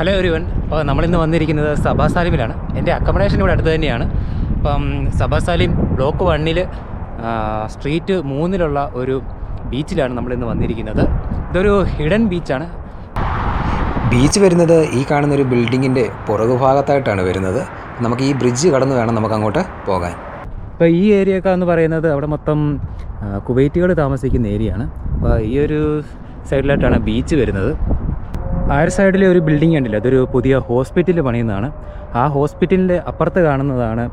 Hello everyone. അപ്പോൾ നമ്മളിന്ന് വന്നിരിക്കുന്നത് സബാ സാലിമിലാണ്. എൻ്റെ അക്കോമഡേഷൻ ഇവിടെ അടുത്ത് തന്നെയാണ്. അപ്പം സബാ സാലിം ബ്ലോക്ക് 1-ൽ സ്ട്രീറ്റ് 3-ലുള്ള ഒരു ബീച്ചിലാണ് നമ്മളിന്ന് വന്നിരിക്കുന്നത്. ഇതൊരു ഹിഡൻ ബീച്ചാണ്. ബീച്ച് വരുന്നത് ഈ കാണുന്ന ഒരു ബിൽഡിങ്ങിൻ്റെ പുറകുഭാഗത്തായിട്ടാണ് വരുന്നത്. നമുക്ക് ഈ ബ്രിഡ്ജ് കടന്ന് വേണം നമുക്ക് അങ്ങോട്ട് പോകാൻ. ഇപ്പോൾ ഈ ഏരിയയൊക്കെ എന്ന് പറയുന്നത് അവിടെ മൊത്തം കുവൈറ്റുകൾ താമസിക്കുന്ന ഏരിയയാണ്. അപ്പോൾ ഈ ഒരു സൈഡിലായിട്ടാണ് ബീച്ച് വരുന്നത്. ആ ഒരു സൈഡിലെ ഒരു ബിൽഡിംഗ് ഉണ്ടല്ലോ, അതൊരു പുതിയ ഹോസ്പിറ്റൽ പണിയുന്നതാണ്. ആ ഹോസ്പിറ്റലിൻ്റെ അപ്പുറത്ത് കാണുന്നതാണ്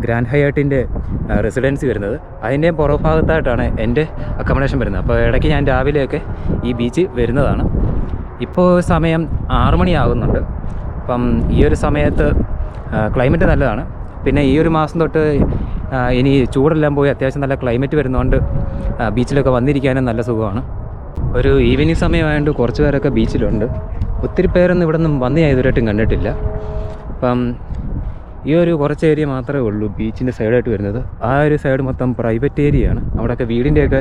ഗ്രാൻഡ് ഹയാട്ടിൻ്റെ റെസിഡൻസി വരുന്നത്. അതിൻ്റെ പുറഭാഗത്തായിട്ടാണ് എൻ്റെ അക്കോമഡേഷൻ വരുന്നത്. അപ്പോൾ ഇടയ്ക്ക് ഞാൻ രാവിലെയൊക്കെ ഈ ബീച്ച് വരുന്നതാണ്. ഇപ്പോൾ സമയം 6 മണിയാകുന്നുണ്ട്. അപ്പം ഈ ഒരു സമയത്ത് ക്ലൈമറ്റ് നല്ലതാണ്. പിന്നെ ഈ ഒരു മാസം തൊട്ട് ഇനി ചൂടെല്ലാം പോയി അത്യാവശ്യം നല്ല ക്ലൈമറ്റ് വരുന്നതുകൊണ്ട് ബീച്ചിലൊക്കെ വന്നിരിക്കാനും നല്ല സുഖമാണ്. ഒരു ഈവനിങ് സമയമായതുകൊണ്ട് കുറച്ച് പേരൊക്കെ ബീച്ചിലുണ്ട്. ഒത്തിരി പേരൊന്നും ഇവിടെ നിന്നും വന്ന് ഞാൻ ഇതുവരെയായിട്ടും കണ്ടിട്ടില്ല. അപ്പം ഈ ഒരു കുറച്ച് ഏരിയ മാത്രമേ ഉള്ളൂ ബീച്ചിൻ്റെ സൈഡായിട്ട് വരുന്നത്. ആ ഒരു സൈഡ് മൊത്തം പ്രൈവറ്റ് ഏരിയയാണ്. അവിടെയൊക്കെ വീടിൻ്റെയൊക്കെ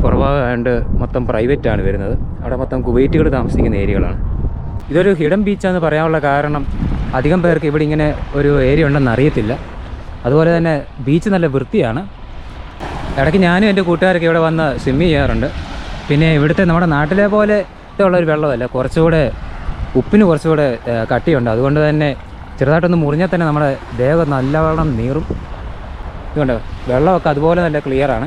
പുറഭാഗമായതുകൊണ്ട് മൊത്തം പ്രൈവറ്റാണ് വരുന്നത്. അവിടെ മൊത്തം കുവൈറ്റുകൾ താമസിക്കുന്ന ഏരിയകളാണ്. ഇതൊരു ഹിഡൻ ബീച്ചാണെന്ന് പറയാനുള്ള കാരണം അധികം പേർക്ക് ഇവിടെ ഇങ്ങനെ ഒരു ഏരിയ ഉണ്ടെന്ന് അറിയത്തില്ല. അതുപോലെ തന്നെ ബീച്ച് നല്ല വൃത്തിയാണ്. ഇടയ്ക്ക് ഞാനും എൻ്റെ കൂട്ടുകാരൊക്കെ ഇവിടെ വന്ന് സ്വിമ്മ് ചെയ്യാറുണ്ട്. പിന്നെ ഇവിടുത്തെ നമ്മുടെ നാട്ടിലെ പോലെ ഉള്ളൊരു വെള്ളമല്ല, കുറച്ചുകൂടെ ഉപ്പിന് കുറച്ചുകൂടെ കട്ടിയുണ്ട്. അതുകൊണ്ട് തന്നെ ചെറുതായിട്ടൊന്ന് മുറിഞ്ഞാൽ തന്നെ നമ്മുടെ ദേഹം നല്ലവണ്ണം നീറും. ഇതുകൊണ്ട് വെള്ളമൊക്കെ അതുപോലെ നല്ല ക്ലിയറാണ്.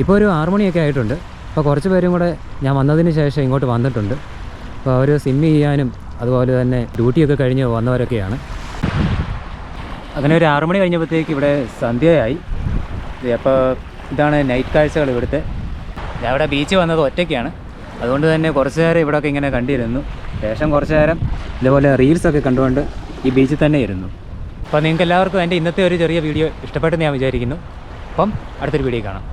ഇപ്പോൾ ഒരു 6 മണിയൊക്കെ ആയിട്ടുണ്ട്. അപ്പോൾ കുറച്ച് പേരും കൂടെ ഞാൻ വന്നതിന് ശേഷം ഇങ്ങോട്ട് വന്നിട്ടുണ്ട്. അപ്പോൾ അവർ സ്വിമ്മ് ചെയ്യാനും അതുപോലെ തന്നെ ഡ്യൂട്ടിയൊക്കെ കഴിഞ്ഞ് വന്നവരൊക്കെയാണ്. അങ്ങനെ ഒരു 6 മണി കഴിഞ്ഞപ്പോഴത്തേക്ക് ഇവിടെ സന്ധ്യയായി. അപ്പോൾ ഇതാണ് നൈറ്റ് കാഴ്ചകൾ ഇവിടുത്തെ. ഞാൻ ഇവിടെ ബീച്ച് വന്നത് ഒറ്റയ്ക്കാണ്. അതുകൊണ്ട് തന്നെ കുറച്ച് നേരം ഇവിടെയൊക്കെ ഇങ്ങനെ കണ്ടിരുന്നു. ശേഷം കുറച്ച് നേരം ഇതുപോലെ റീൽസൊക്കെ കണ്ടുകൊണ്ട് ഈ ബീച്ചിൽ തന്നെ ഇരുന്നു. അപ്പോൾ നിങ്ങൾക്ക് എല്ലാവർക്കും എൻ്റെ ഇന്നത്തെ ഒരു ചെറിയ വീഡിയോ ഇഷ്ടപ്പെട്ടെന്ന് ഞാൻ വിചാരിക്കുന്നു. അപ്പം അടുത്തൊരു വീഡിയോ കാണാം.